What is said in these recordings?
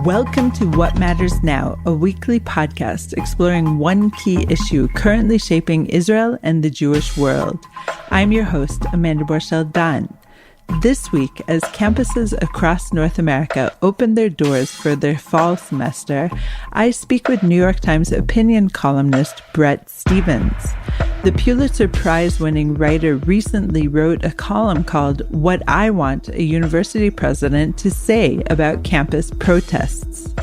Welcome to What Matters Now, a weekly podcast exploring one key issue currently shaping Israel and the Jewish world. I'm your host, Amanda Borschel-Dan. This week, as campuses across North America open their doors for their fall semester, I speak with New York Times opinion columnist Bret Stephens. The Pulitzer Prize-winning writer recently wrote a column called What I Want a University President to Say About Campus Protests.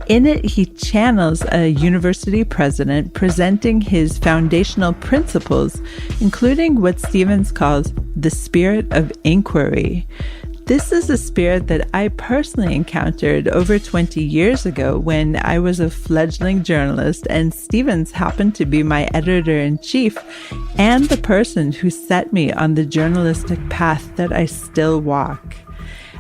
In it, he channels a university president presenting his foundational principles, including what Stephens calls the spirit of inquiry. This is a spirit that I personally encountered over 20 years ago when I was a fledgling journalist and Stephens happened to be my editor-in-chief and the person who set me on the journalistic path that I still walk.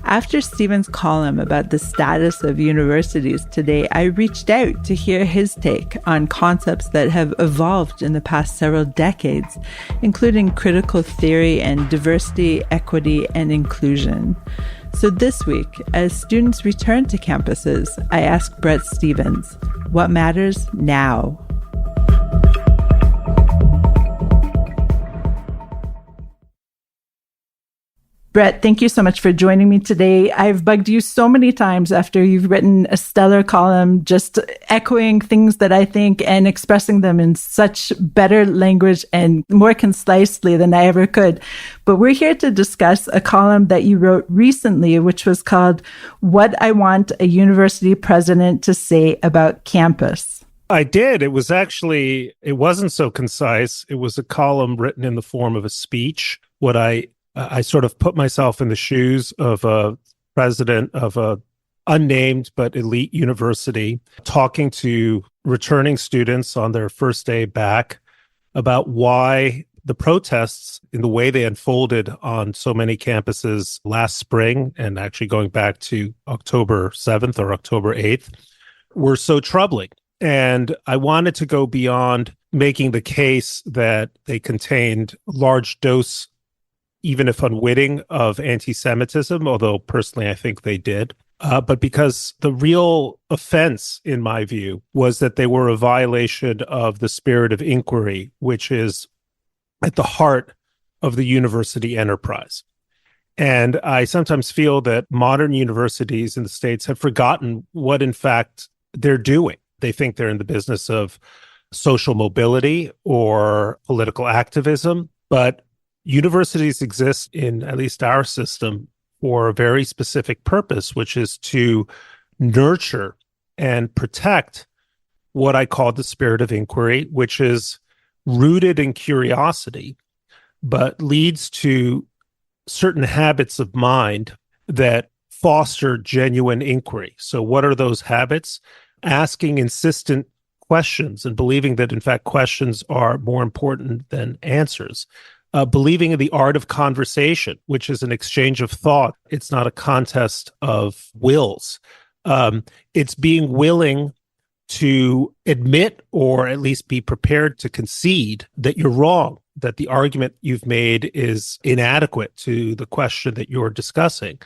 After Stephens' column about the status of universities today, I reached out to hear his take on concepts that have evolved in the past several decades, including critical theory and diversity, equity, and inclusion. So this week, as students return to campuses, I asked Bret Stephens, what matters now? Bret, thank you so much for joining me today. I've bugged you so many times after you've written a stellar column, just echoing things that I think and expressing them in such better language and more concisely than I ever could. But we're here to discuss a column that you wrote recently, which was called What I Want a University President to Say About Campus. I did. It wasn't so concise. It was a column written in the form of a speech. I sort of put myself in the shoes of a president of a unnamed but elite university, talking to returning students on their first day back about why the protests, in the way they unfolded on so many campuses last spring, and actually going back to October 7th or October 8th, were so troubling. And I wanted to go beyond making the case that they contained a large dose, even if unwitting, of anti-Semitism, although personally I think they did. But because the real offense, in my view, was that they were a violation of the spirit of inquiry, which is at the heart of the university enterprise. And I sometimes feel that modern universities in the States have forgotten what, in fact, they're doing. They think they're in the business of social mobility or political activism, but universities exist in at least our system for a very specific purpose, which is to nurture and protect what I call the spirit of inquiry, which is rooted in curiosity, but leads to certain habits of mind that foster genuine inquiry. So what are those habits? Asking insistent questions and believing that, in fact, questions are more important than answers. Believing in the art of conversation, which is an exchange of thought. It's not a contest of wills. It's being willing to admit, or at least be prepared to concede, that you're wrong, that the argument you've made is inadequate to the question that you're discussing.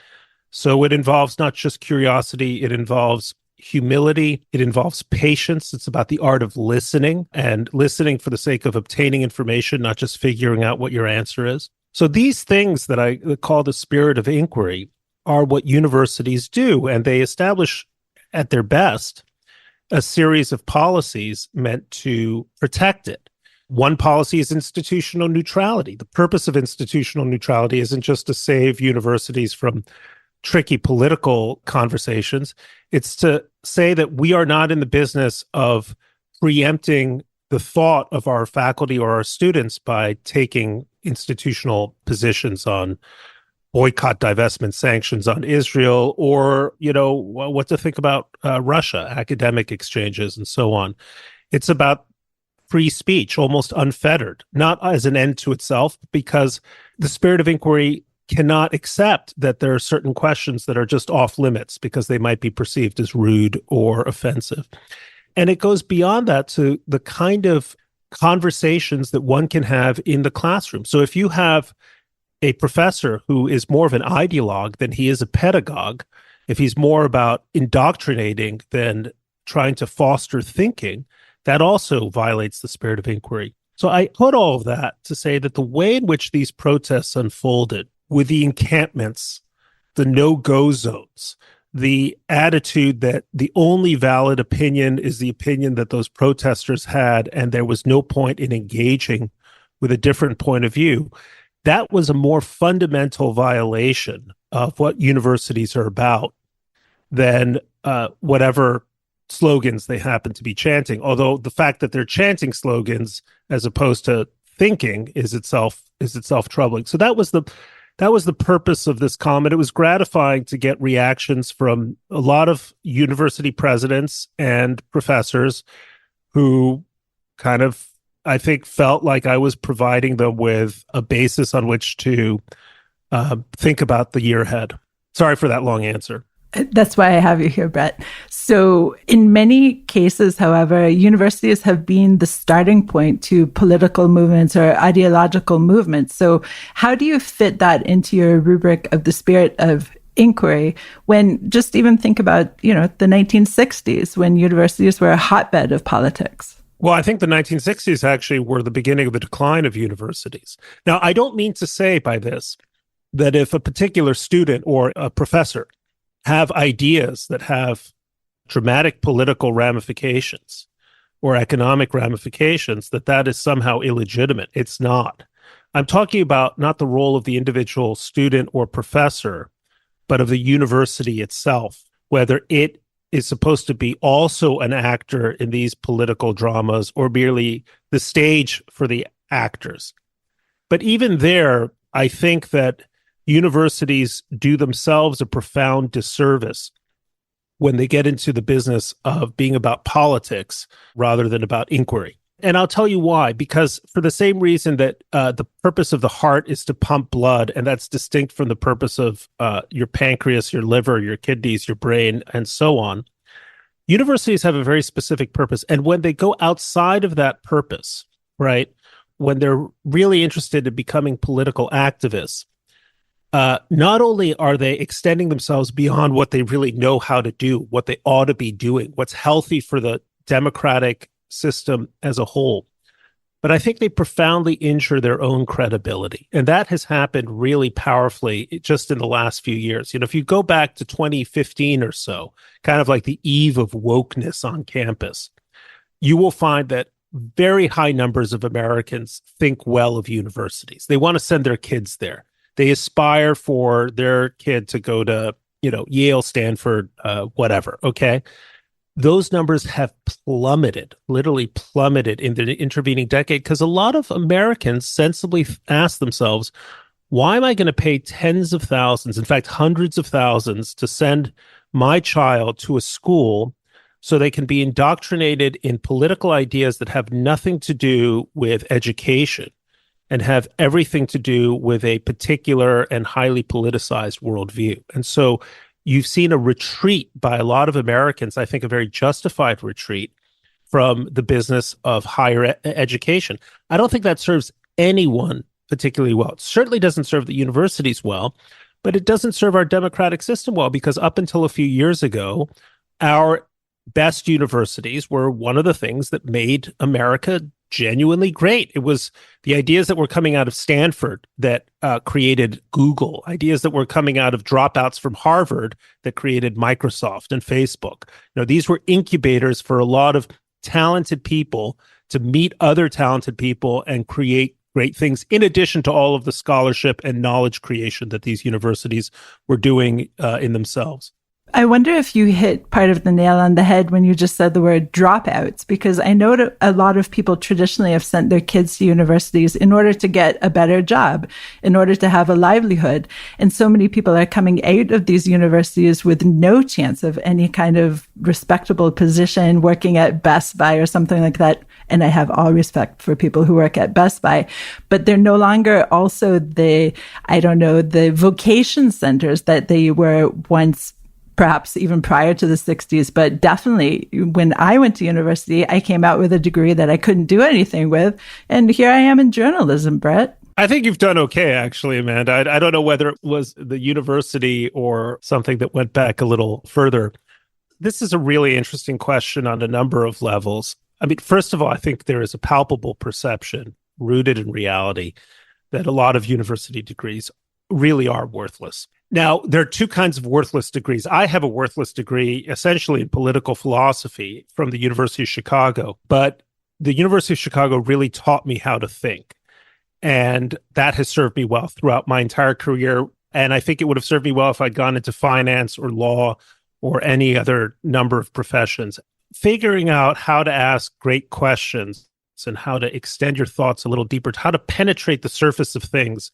So it involves not just curiosity, it involves humility, it involves patience. It's about the art of listening, and listening for the sake of obtaining information, not just figuring out what your answer is. So these things that I call the spirit of inquiry are what universities do, and they establish at their best a series of policies meant to protect it. One policy is institutional neutrality. The purpose of institutional neutrality isn't just to save universities from tricky political conversations. It's to say that we are not in the business of preempting the thought of our faculty or our students by taking institutional positions on boycott, divestment, sanctions on Israel, or, what to think about Russia, academic exchanges, and so on. It's about free speech, almost unfettered, not as an end to itself, because the spirit of inquiry cannot accept that there are certain questions that are just off limits because they might be perceived as rude or offensive. And it goes beyond that to the kind of conversations that one can have in the classroom. So if you have a professor who is more of an ideologue than he is a pedagogue, if he's more about indoctrinating than trying to foster thinking, that also violates the spirit of inquiry. So I put all of that to say that the way in which these protests unfolded, with the encampments, the no-go zones, the attitude that the only valid opinion is the opinion that those protesters had, and there was no point in engaging with a different point of view, that was a more fundamental violation of what universities are about than whatever slogans they happen to be chanting. Although the fact that they're chanting slogans as opposed to thinking is itself troubling. So that was the purpose of this comment. It was gratifying to get reactions from a lot of university presidents and professors who kind of, I think, felt like I was providing them with a basis on which to think about the year ahead. Sorry for that long answer. That's why I have you here, Bret. So in many cases, however, universities have been the starting point to political movements or ideological movements. So how do you fit that into your rubric of the spirit of inquiry when just even think about, the 1960s when universities were a hotbed of politics? Well, I think the 1960s actually were the beginning of the decline of universities. Now, I don't mean to say by this that if a particular student or a professor have ideas that have dramatic political ramifications or economic ramifications, that is somehow illegitimate. It's not. I'm talking about not the role of the individual student or professor, but of the university itself, whether it is supposed to be also an actor in these political dramas or merely the stage for the actors. But even there, I think that universities do themselves a profound disservice when they get into the business of being about politics rather than about inquiry. And I'll tell you why. Because for the same reason that the purpose of the heart is to pump blood, and that's distinct from the purpose of your pancreas, your liver, your kidneys, your brain, and so on, universities have a very specific purpose. And when they go outside of that purpose, right, when they're really interested in becoming political activists, not only are they extending themselves beyond what they really know how to do, what they ought to be doing, what's healthy for the democratic system as a whole, but I think they profoundly injure their own credibility. And that has happened really powerfully just in the last few years. If you go back to 2015 or so, kind of like the eve of wokeness on campus, you will find that very high numbers of Americans think well of universities. They want to send their kids there. They aspire for their kid to go to, Yale, Stanford, whatever. Okay. Those numbers have plummeted, literally plummeted in the intervening decade, because a lot of Americans sensibly ask themselves, why am I going to pay tens of thousands, in fact, hundreds of thousands, to send my child to a school so they can be indoctrinated in political ideas that have nothing to do with education and have everything to do with a particular and highly politicized worldview? And so you've seen a retreat by a lot of Americans, I think a very justified retreat, from the business of higher education. I don't think that serves anyone particularly well. It certainly doesn't serve the universities well, but it doesn't serve our democratic system well, because up until a few years ago, our best universities were one of the things that made America genuinely great. It was the ideas that were coming out of Stanford that created Google, ideas that were coming out of dropouts from Harvard that created Microsoft and Facebook. These were incubators for a lot of talented people to meet other talented people and create great things, in addition to all of the scholarship and knowledge creation that these universities were doing in themselves. I wonder if you hit part of the nail on the head when you just said the word dropouts, because I know that a lot of people traditionally have sent their kids to universities in order to get a better job, in order to have a livelihood. And so many people are coming out of these universities with no chance of any kind of respectable position, working at Best Buy or something like that. And I have all respect for people who work at Best Buy, but they're no longer also the vocation centers that they were once, perhaps even prior to the 60s. But definitely when I went to university, I came out with a degree that I couldn't do anything with. And here I am in journalism, Bret. I think you've done okay, actually, Amanda. I don't know whether it was the university or something that went back a little further. This is a really interesting question on a number of levels. I mean, first of all, I think there is a palpable perception rooted in reality that a lot of university degrees really are worthless. Now, there are two kinds of worthless degrees. I have a worthless degree essentially in political philosophy from the University of Chicago, but the University of Chicago really taught me how to think. And that has served me well throughout my entire career. And I think it would have served me well if I'd gone into finance or law or any other number of professions. Figuring out how to ask great questions and how to extend your thoughts a little deeper, how to penetrate the surface of things,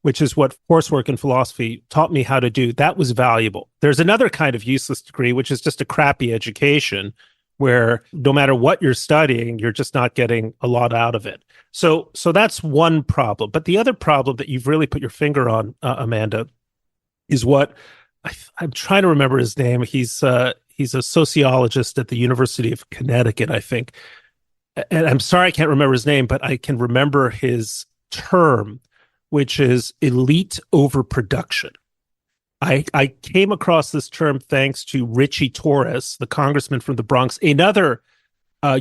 which is what coursework in philosophy taught me how to do, that was valuable. There's another kind of useless degree, which is just a crappy education, where no matter what you're studying, you're just not getting a lot out of it. So that's one problem. But the other problem that you've really put your finger on, Amanda, is what I'm trying to remember his name. He's a sociologist at the University of Connecticut, I think. And I'm sorry I can't remember his name, but I can remember his term, which is elite overproduction. I came across this term thanks to Richie Torres, the congressman from the Bronx, another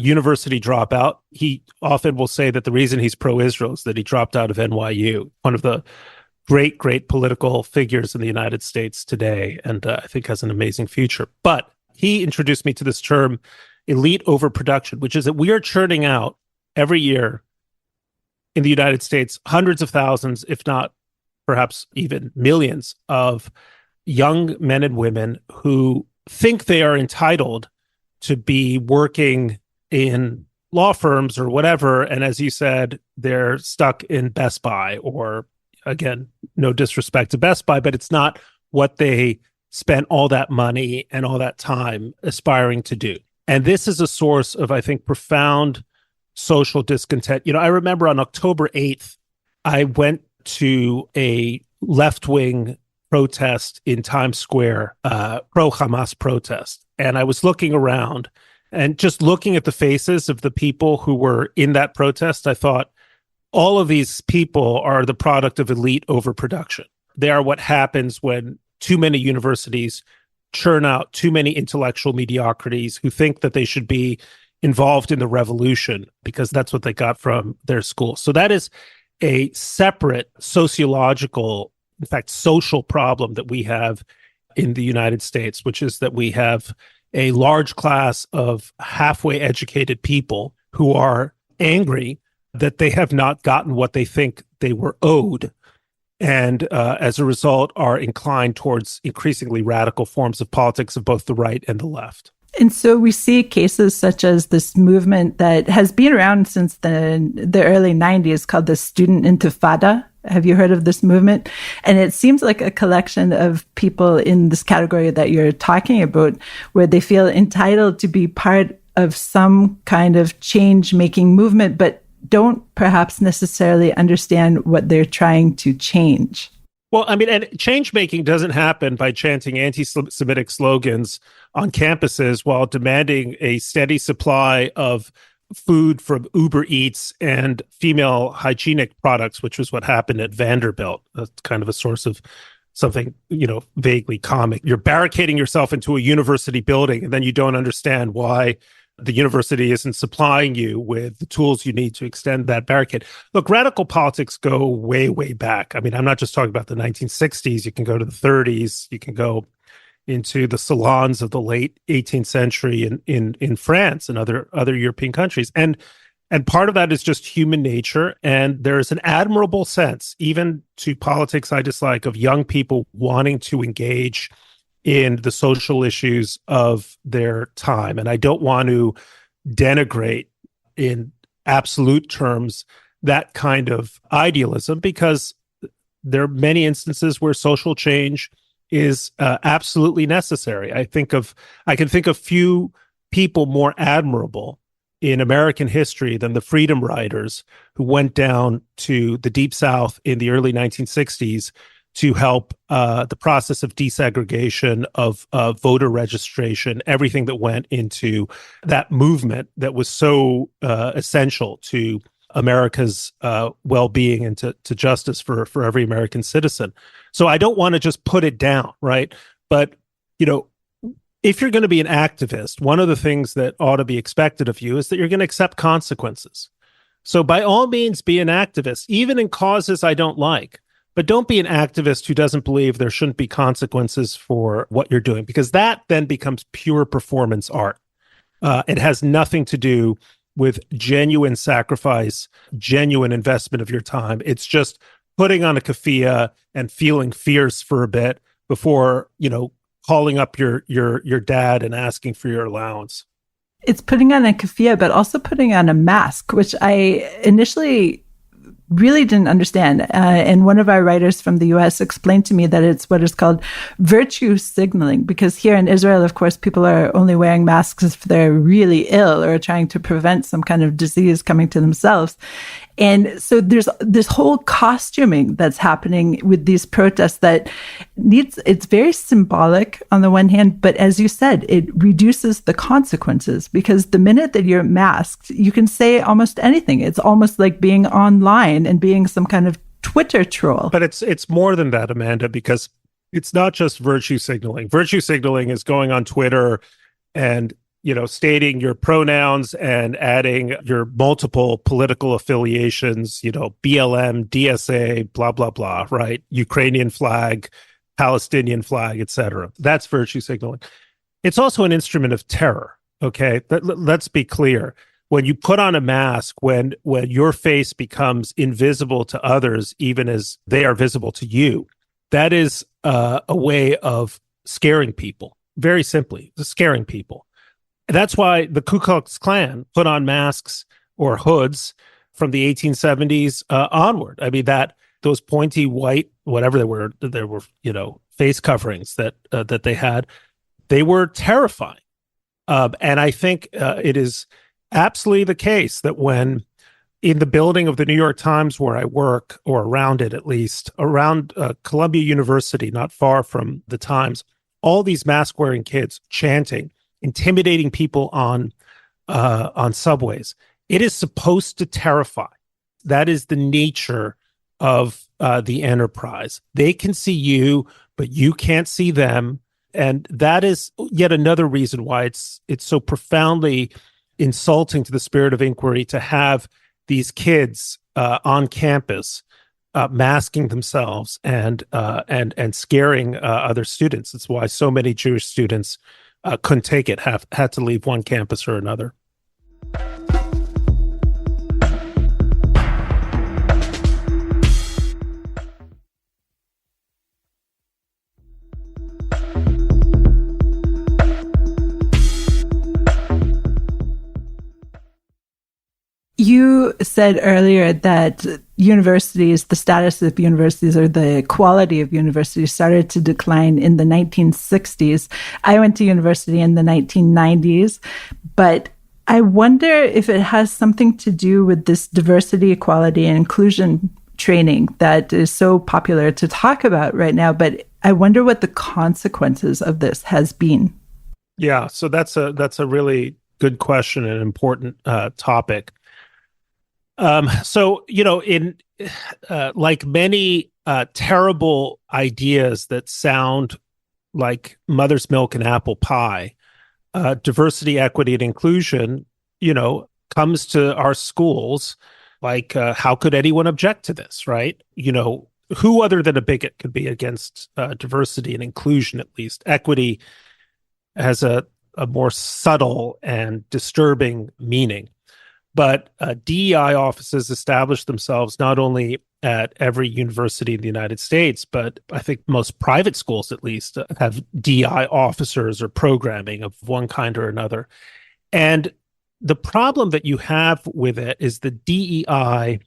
university dropout. He often will say that the reason he's pro-Israel is that he dropped out of NYU, one of the great political figures in the United States today, and I think has an amazing future. But he introduced me to this term, elite overproduction, which is that we are churning out every year in the United States hundreds of thousands, if not perhaps even millions, of young men and women who think they are entitled to be working in law firms or whatever. And as you said, they're stuck in Best Buy, or again, no disrespect to Best Buy, but it's not what they spent all that money and all that time aspiring to do. And this is a source of, I think, profound social discontent. I remember on October 8th, I went to a left-wing protest in Times Square, pro-Hamas protest. And I was looking around and just looking at the faces of the people who were in that protest, I thought, all of these people are the product of elite overproduction. They are what happens when too many universities churn out too many intellectual mediocrities who think that they should be involved in the revolution because that's what they got from their school. So that is a separate sociological, in fact, social problem that we have in the United States, which is that we have a large class of halfway educated people who are angry that they have not gotten what they think they were owed, and as a result are inclined towards increasingly radical forms of politics of both the right and the left. And so we see cases such as this movement that has been around since the early 90s called the Student Intifada. Have you heard of this movement? And it seems like a collection of people in this category that you're talking about, where they feel entitled to be part of some kind of change-making movement, but don't perhaps necessarily understand what they're trying to change. Well, I mean, and change-making doesn't happen by chanting anti-Semitic slogans on campuses while demanding a steady supply of food from Uber Eats and female hygienic products, which was what happened at Vanderbilt. That's kind of a source of something, vaguely comic. You're barricading yourself into a university building, and then you don't understand why the university isn't supplying you with the tools you need to extend that barricade. Look, radical politics go way, way back. I mean, I'm not just talking about the 1960s. You can go to the 30s. You can go into the salons of the late 18th century in France and other European countries. And part of that is just human nature. And there's an admirable sense, even to politics I dislike, of young people wanting to engage in the social issues of their time. And I don't want to denigrate in absolute terms that kind of idealism, because there are many instances where social change is absolutely necessary. I can think of few people more admirable in American history than the Freedom Riders, who went down to the Deep South in the early 1960s to help the process of desegregation, of voter registration, everything that went into that movement that was so essential to America's well-being and to justice for every American citizen. So I don't want to just put it down, right? But, if you're going to be an activist, one of the things that ought to be expected of you is that you're going to accept consequences. So by all means, be an activist, even in causes I don't like. But don't be an activist who doesn't believe there shouldn't be consequences for what you're doing, because that then becomes pure performance art. It has nothing to do with genuine sacrifice, genuine investment of your time. It's just putting on a keffiyeh and feeling fierce for a bit before, calling up your dad and asking for your allowance. It's putting on a keffiyeh, but also putting on a mask, which I initially really didn't understand. And one of our writers from the US explained to me that it's what is called virtue signaling, because here in Israel, of course, people are only wearing masks if they're really ill or trying to prevent some kind of disease coming to themselves. And so there's this whole costuming that's happening with these protests that it's very symbolic on the one hand, but as you said, it reduces the consequences, because the minute that you're masked, you can say almost anything. It's almost like being online and being some kind of Twitter troll. But it's more than that, Amanda, because it's not just virtue signaling. Virtue signaling is going on Twitter and stating your pronouns and adding your multiple political affiliations, BLM, DSA, blah, blah, blah, right? Ukrainian flag, Palestinian flag, etc. That's virtue signaling. It's also an instrument of terror, okay? Let's be clear. When you put on a mask, when your face becomes invisible to others, even as they are visible to you, that is a way of scaring people, very simply, scaring people. That's why the Ku Klux Klan put on masks or hoods from the 1870s onward. I mean, those pointy white, whatever they were, face coverings that they had, they were terrifying. And I think it is absolutely the case that when in the building of the New York Times where I work, or around it at least, around Columbia University, not far from the Times, all these mask-wearing kids chanting, intimidating people on subways. It is supposed to terrify. That is the nature of the enterprise. They can see you, but you can't see them. And that is yet another reason why it's so profoundly insulting to the spirit of inquiry to have these kids on campus masking themselves and scaring other students. It's why so many Jewish students couldn't take it, had to leave one campus or another. You said earlier that universities, the status of universities or the quality of universities started to decline in the 1960s. I went to university in the 1990s, but I wonder if it has something to do with this diversity, equality, and inclusion training that is so popular to talk about right now. But I wonder what the consequences of this has been. Yeah, so that's a really good question and important topic. So, in like many terrible ideas that sound like mother's milk and apple pie, diversity, equity, and inclusion, comes to our schools like, how could anyone object to this, right? Who other than a bigot could be against diversity and inclusion, at least? Equity has a more subtle and disturbing meaning. But DEI offices established themselves not only at every university in the United States, but I think most private schools, at least, have DEI officers or programming of one kind or another. And the problem that you have with it is the DEI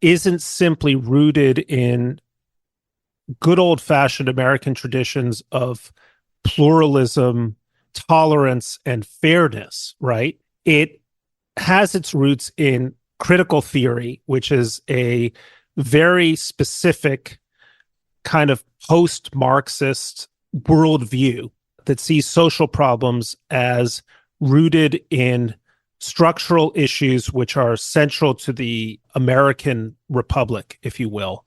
isn't simply rooted in good old-fashioned American traditions of pluralism, tolerance, and fairness, right? It has its roots in critical theory, which is a very specific kind of post-Marxist worldview that sees social problems as rooted in structural issues which are central to the American republic, if you will,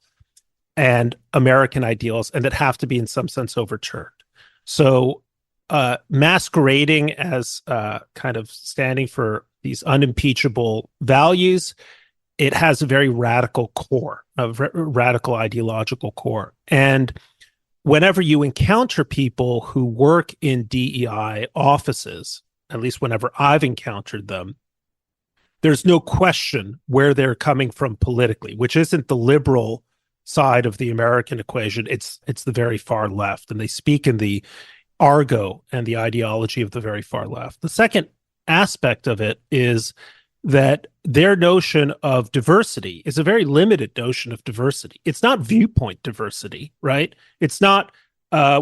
and American ideals, and that have to be in some sense overturned. So masquerading as kind of standing for these unimpeachable values, it has a very radical core, a radical ideological core. And whenever you encounter people who work in DEI offices, at least whenever I've encountered them, there's no question where they're coming from politically, which isn't the liberal side of the American equation. It's the very far left, and they speak in the argot and the ideology of the very far left. The second aspect of it is that their notion of diversity is a very limited notion of diversity. It's not viewpoint diversity, right? It's not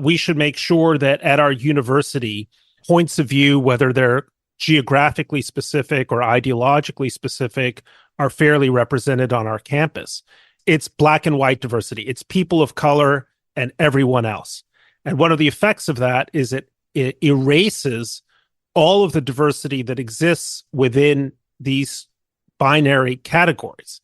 we should make sure that at our university, points of view, whether they're geographically specific or ideologically specific, are fairly represented on our campus. It's black and white diversity. It's people of color and everyone else. And one of the effects of that is it erases all of the diversity that exists within these binary categories.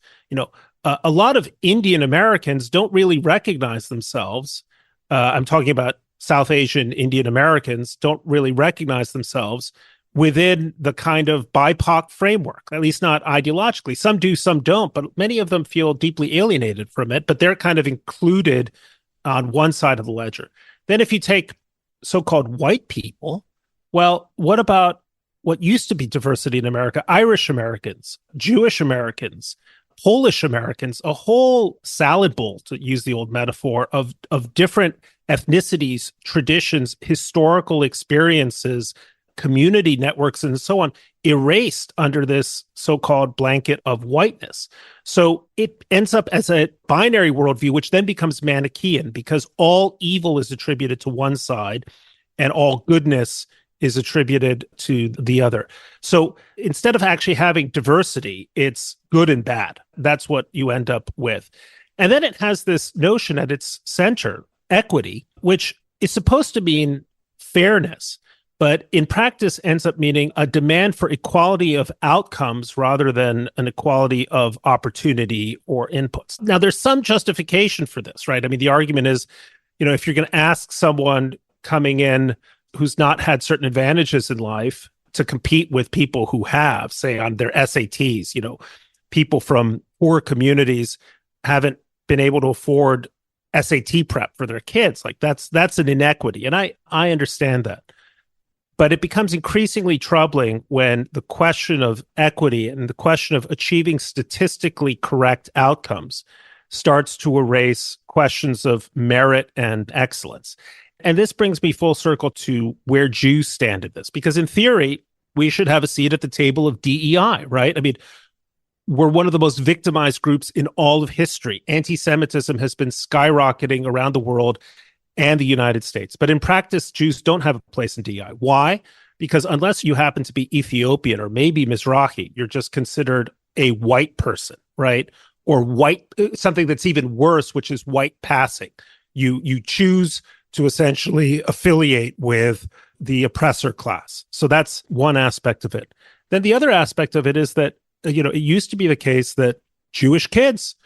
A lot of Indian Americans don't really recognize themselves. I'm talking about South Asian Indian Americans don't really recognize themselves within the kind of BIPOC framework, at least not ideologically. Some do, some don't, but many of them feel deeply alienated from it, but they're kind of included on one side of the ledger. Then if you take so-called white people, well, what about what used to be diversity in America? Irish Americans, Jewish Americans, Polish Americans, a whole salad bowl, to use the old metaphor, of different ethnicities, traditions, historical experiences, community networks, and so on, erased under this so-called blanket of whiteness. So it ends up as a binary worldview, which then becomes Manichaean, because all evil is attributed to one side and all goodness is attributed to the other. So instead of actually having diversity, it's good and bad. That's what you end up with. And then it has this notion at its center, equity, which is supposed to mean fairness, but in practice ends up meaning a demand for equality of outcomes rather than an equality of opportunity or inputs. Now, there's some justification for this, right? I mean, the argument is, if you're going to ask someone coming in who's not had certain advantages in life to compete with people who have, say, on their SATs, people from poor communities haven't been able to afford SAT prep for their kids. Like that's an inequity. And I understand that. But it becomes increasingly troubling when the question of equity and the question of achieving statistically correct outcomes starts to erase questions of merit and excellence. And this brings me full circle to where Jews stand in this, because in theory, we should have a seat at the table of DEI, right? I mean, we're one of the most victimized groups in all of history. Anti-Semitism has been skyrocketing around the world and the United States. But in practice, Jews don't have a place in DEI. Why? Because unless you happen to be Ethiopian or maybe Mizrahi, you're just considered a white person, right? Or white, something that's even worse, which is white passing. You choose to essentially affiliate with the oppressor class. So that's one aspect of it. Then the other aspect of it is that, it used to be the case that Jewish kids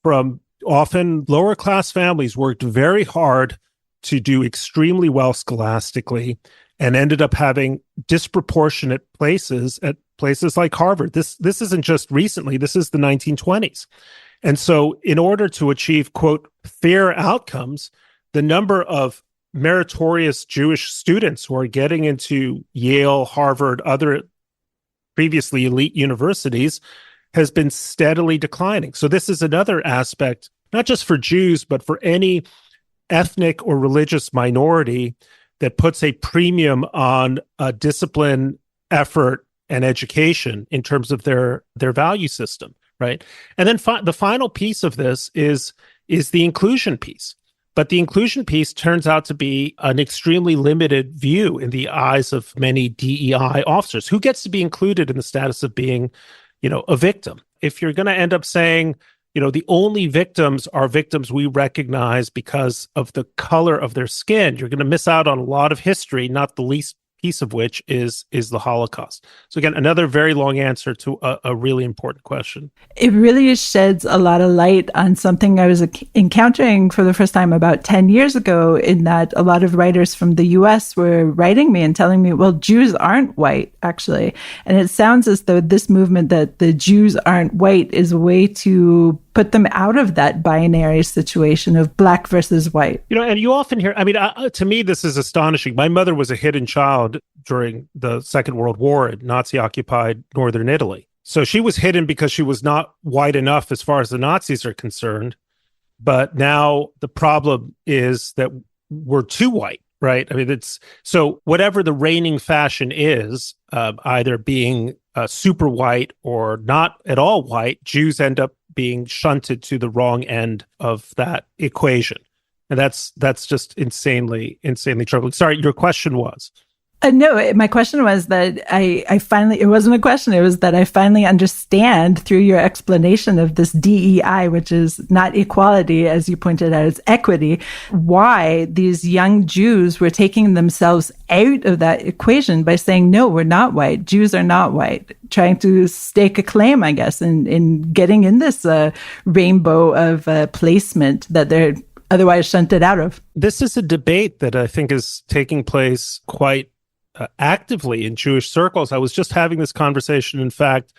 from often lower class families worked very hard to do extremely well scholastically and ended up having disproportionate places at places like Harvard. This isn't just recently, this is the 1920s. And so in order to achieve, quote, fair outcomes, the number of meritorious Jewish students who are getting into Yale, Harvard, other previously elite universities has been steadily declining. So this is another aspect, not just for Jews, but for any ethnic or religious minority that puts a premium on discipline, effort, and education in terms of their value system, right? And then the final piece of this is the inclusion piece. But the inclusion piece turns out to be an extremely limited view in the eyes of many DEI officers. Who gets to be included in the status of being, a victim? If you're going to end up saying, the only victims are victims we recognize because of the color of their skin, you're going to miss out on a lot of history, not the least piece of which is the Holocaust. So again, another very long answer to a really important question. It really sheds a lot of light on something I was encountering for the first time about 10 years ago, in that a lot of writers from the US were writing me and telling me, well, Jews aren't white, actually. And it sounds as though this movement that the Jews aren't white is a way to put them out of that binary situation of black versus white. And you often hear, to me, this is astonishing. My mother was a hidden child during the Second World War in Nazi-occupied northern Italy. So she was hidden because she was not white enough as far as the Nazis are concerned. But now the problem is that we're too white, right? So whatever the reigning fashion is, either being super white or not at all white, Jews end up being shunted to the wrong end of that equation. And that's just insanely troubling. Sorry, your question was? No, my question was that I finally, it wasn't a question, it was that I finally understand through your explanation of this DEI, which is not equality, as you pointed out, it's equity, why these young Jews were taking themselves out of that equation by saying, no, we're not white, Jews are not white, trying to stake a claim, I guess, in getting in this rainbow of placement that they're otherwise shunted out of. This is a debate that I think is taking place quite actively in Jewish circles. I was just having this conversation, in fact,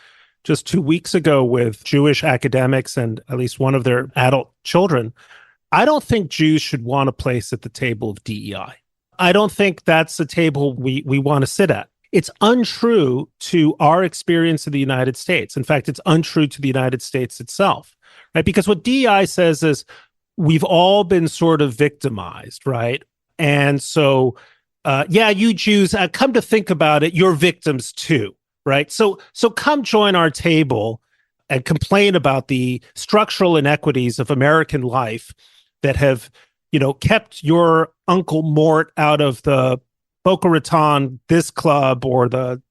just 2 weeks ago with Jewish academics and at least one of their adult children. I don't think Jews should want a place at the table of DEI. I don't think that's a table we want to sit at. It's untrue to our experience in the United States. In fact, it's untrue to the United States itself, right? Because what DEI says is we've all been sort of victimized, right? And so you Jews, come to think about it, you're victims too, right? So come join our table and complain about the structural inequities of American life that have, kept your Uncle Mort out of the Boca Raton this club or the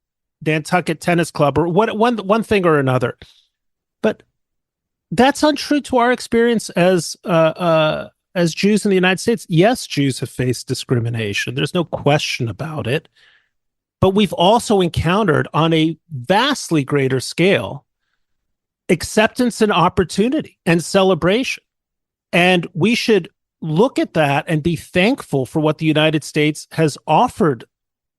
Nantucket Tennis Club or one thing or another. But that's untrue to our experience as Jews in the United States. Yes, Jews have faced discrimination. There's no question about it. But we've also encountered on a vastly greater scale acceptance and opportunity and celebration. And we should look at that and be thankful for what the United States has offered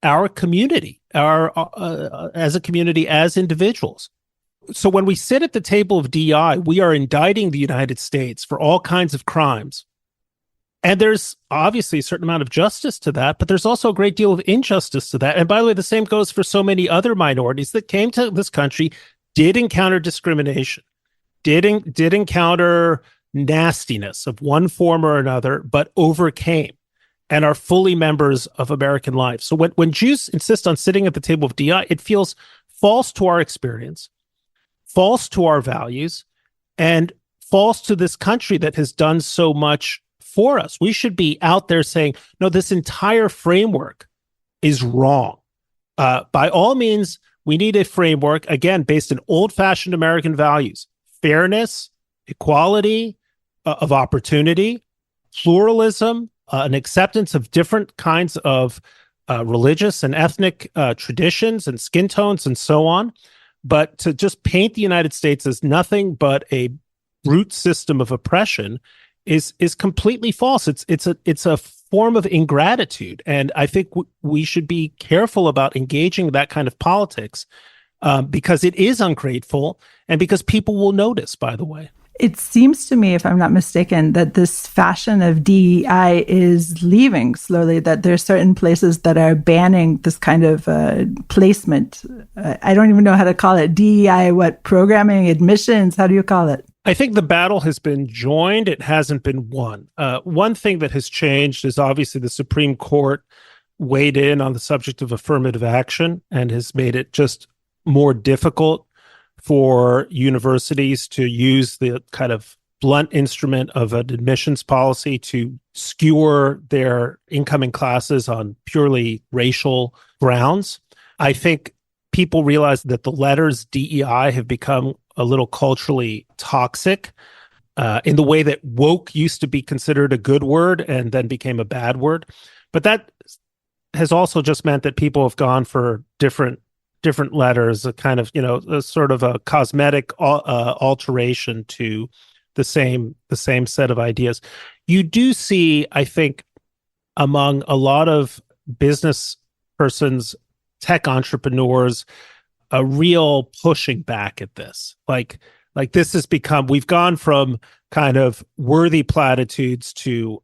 our community, as a community, as individuals. So when we sit at the table of DEI, we are indicting the United States for all kinds of crimes. And there's obviously a certain amount of justice to that, but there's also a great deal of injustice to that. And by the way, the same goes for so many other minorities that came to this country, did encounter discrimination, did encounter nastiness of one form or another, but overcame and are fully members of American life. So when Jews insist on sitting at the table of DEI, it feels false to our experience, false to our values, and false to this country that has done so much for us. We should be out there saying, no, this entire framework is wrong. By all means, we need a framework, again, based in old-fashioned American values: fairness, equality of opportunity, pluralism, an acceptance of different kinds of religious and ethnic traditions and skin tones and so on. But to just paint the United States as nothing but a brute system of oppression is completely false. It's a form of ingratitude, and I think we should be careful about engaging that kind of politics because it is ungrateful, and because people will notice. By the way, it seems to me, if I'm not mistaken, that this fashion of DEI is leaving slowly. That there are certain places that are banning this kind of placement. I don't even know how to call it. DEI, what, programming, admissions? How do you call it? I think the battle has been joined. It hasn't been won. One thing that has changed is obviously the Supreme Court weighed in on the subject of affirmative action and has made it just more difficult for universities to use the kind of blunt instrument of an admissions policy to skewer their incoming classes on purely racial grounds. I think people realize that the letters DEI have become a little culturally toxic in the way that woke used to be considered a good word and then became a bad word. But that has also just meant that people have gone for different letters, a kind of, a sort of a cosmetic alteration to the same set of ideas. You do see, I think, among a lot of business persons, tech entrepreneurs, a real pushing back at this. Like this has become, we've gone from kind of worthy platitudes to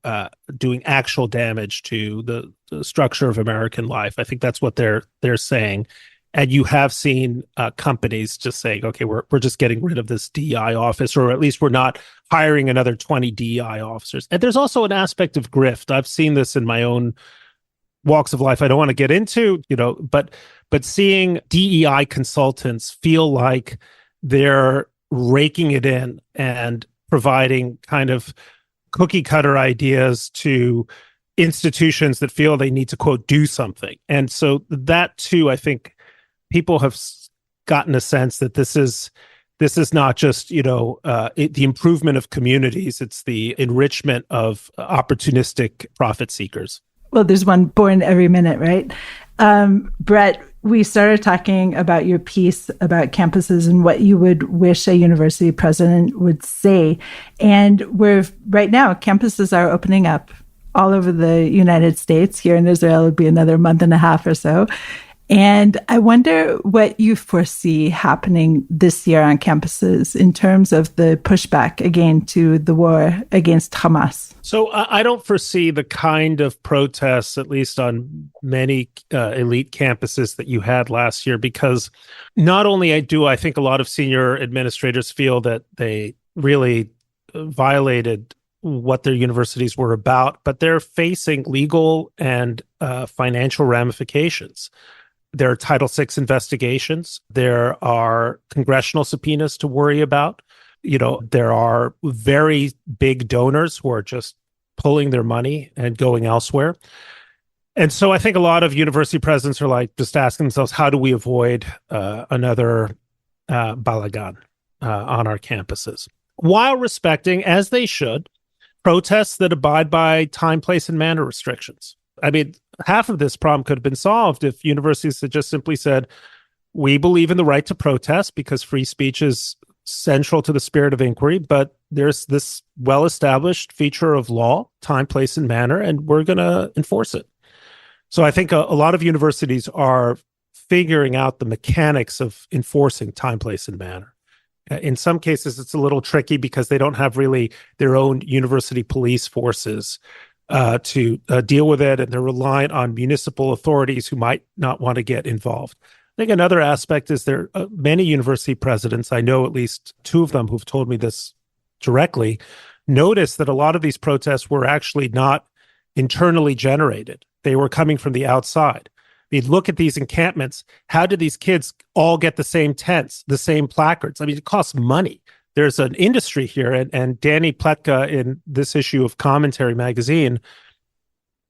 doing actual damage to the structure of American life. I think that's what they're saying. And you have seen companies just saying, okay, we're just getting rid of this DEI office, or at least we're not hiring another 20 DEI officers. And there's also an aspect of grift. I've seen this in my own walks of life I don't want to get into, but seeing DEI consultants feel like they're raking it in and providing kind of cookie cutter ideas to institutions that feel they need to, quote, do something. And so that too, I think people have gotten a sense that this is not just, the improvement of communities, it's the enrichment of opportunistic profit seekers. Well, there's one born every minute, right? Bret, we started talking about your piece about campuses and what you would wish a university president would say. And right now, campuses are opening up all over the United States. Here in Israel, it would be another month and a half or so. And I wonder what you foresee happening this year on campuses in terms of the pushback, again, to the war against Hamas. So I don't foresee the kind of protests, at least on many elite campuses, that you had last year, because not only I think a lot of senior administrators feel that they really violated what their universities were about, but they're facing legal and financial ramifications. There are Title VI investigations. There are congressional subpoenas to worry about. There are very big donors who are just pulling their money and going elsewhere. And so I think a lot of university presidents are like just asking themselves, how do we avoid another balagan on our campuses? While respecting, as they should, protests that abide by time, place, and manner restrictions. I mean, half of this problem could have been solved if universities had just simply said, we believe in the right to protest because free speech is central to the spirit of inquiry, but there's this well-established feature of law, time, place, and manner, and we're going to enforce it. So I think a lot of universities are figuring out the mechanics of enforcing time, place, and manner. In some cases, it's a little tricky because they don't have really their own university police forces to deal with it, and they're reliant on municipal authorities who might not want to get involved. I think another aspect is there are many university presidents, I know at least two of them who've told me this directly, noticed that a lot of these protests were actually not internally generated. They were coming from the outside. I mean, look at these encampments. How did these kids all get the same tents, the same placards? I mean, it costs money. There's an industry here, and Danny Pletka in this issue of Commentary magazine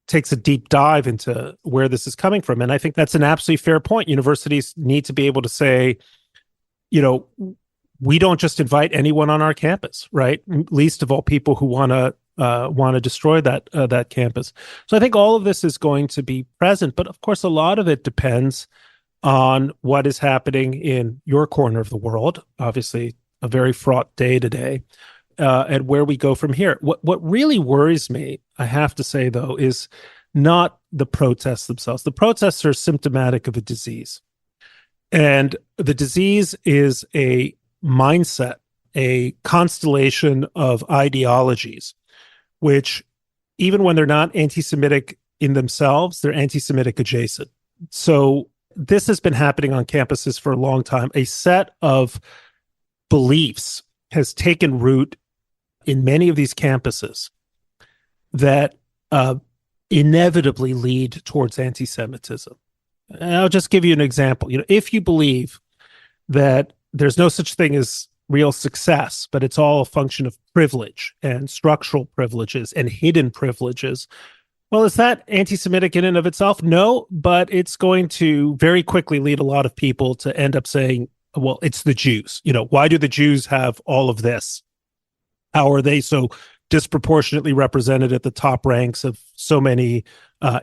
takes a deep dive into where this is coming from. And I think that's an absolutely fair point. Universities need to be able to say, we don't just invite anyone on our campus, right? Least of all people who want to destroy that campus. So I think all of this is going to be present, but of course, a lot of it depends on what is happening in your corner of the world. Obviously, a very fraught day today, and where we go from here. What really worries me, I have to say, though, is not the protests themselves. The protests are symptomatic of a disease. And the disease is a mindset, a constellation of ideologies, which, even when they're not anti-Semitic in themselves, they're anti-Semitic adjacent. So this has been happening on campuses for a long time. A set of beliefs has taken root in many of these campuses that inevitably lead towards anti-Semitism. And I'll just give you an example. If you believe that there's no such thing as real success, but it's all a function of privilege and structural privileges and hidden privileges, well, is that anti-Semitic in and of itself? No, but it's going to very quickly lead a lot of people to end up saying, well, it's the Jews. Why do the Jews have all of this? How are they so disproportionately represented at the top ranks of so many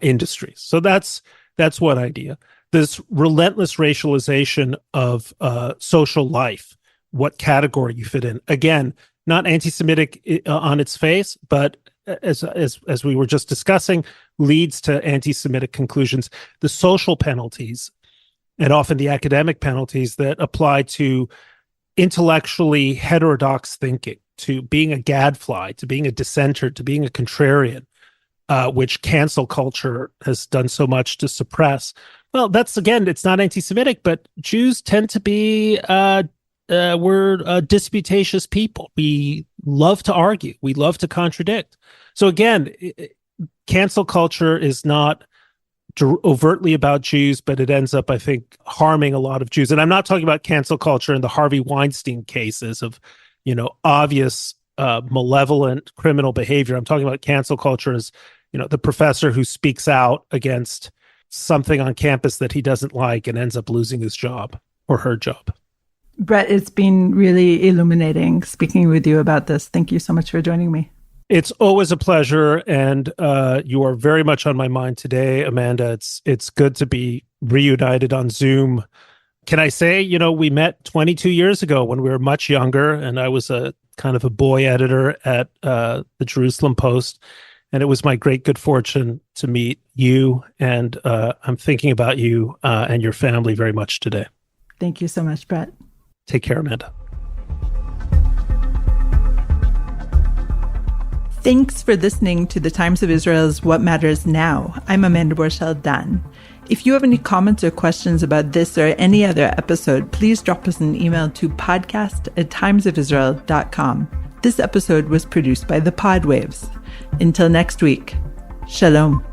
industries. So that's one idea. This relentless racialization of social life, what category you fit in. Again, not anti-Semitic on its face, but as we were just discussing, leads to anti-Semitic conclusions. The social penalties, and often the academic penalties that apply to intellectually heterodox thinking, to being a gadfly, to being a dissenter, to being a contrarian, which cancel culture has done so much to suppress. Well, that's, again, it's not anti-Semitic, but Jews tend to be, we're disputatious people. We love to argue. We love to contradict. So again, cancel culture is not overtly about Jews, but it ends up, I think, harming a lot of Jews. And I'm not talking about cancel culture in the Harvey Weinstein cases of, obvious malevolent criminal behavior. I'm talking about cancel culture as, the professor who speaks out against something on campus that he doesn't like and ends up losing his job or her job. Bret, it's been really illuminating speaking with you about this. Thank you so much for joining me. It's always a pleasure, and you are very much on my mind today, Amanda. It's good to be reunited on Zoom. Can I say, we met 22 years ago when we were much younger, and I was a kind of a boy editor at the Jerusalem Post, and it was my great good fortune to meet you, and I'm thinking about you and your family very much today. Thank you so much, Bret. Take care, Amanda. Thanks for listening to the Times of Israel's What Matters Now. I'm Amanda Borschel-Dan. If you have any comments or questions about this or any other episode, please drop us an email to podcast@timesofisrael.com. This episode was produced by the Podwaves. Until next week, Shalom.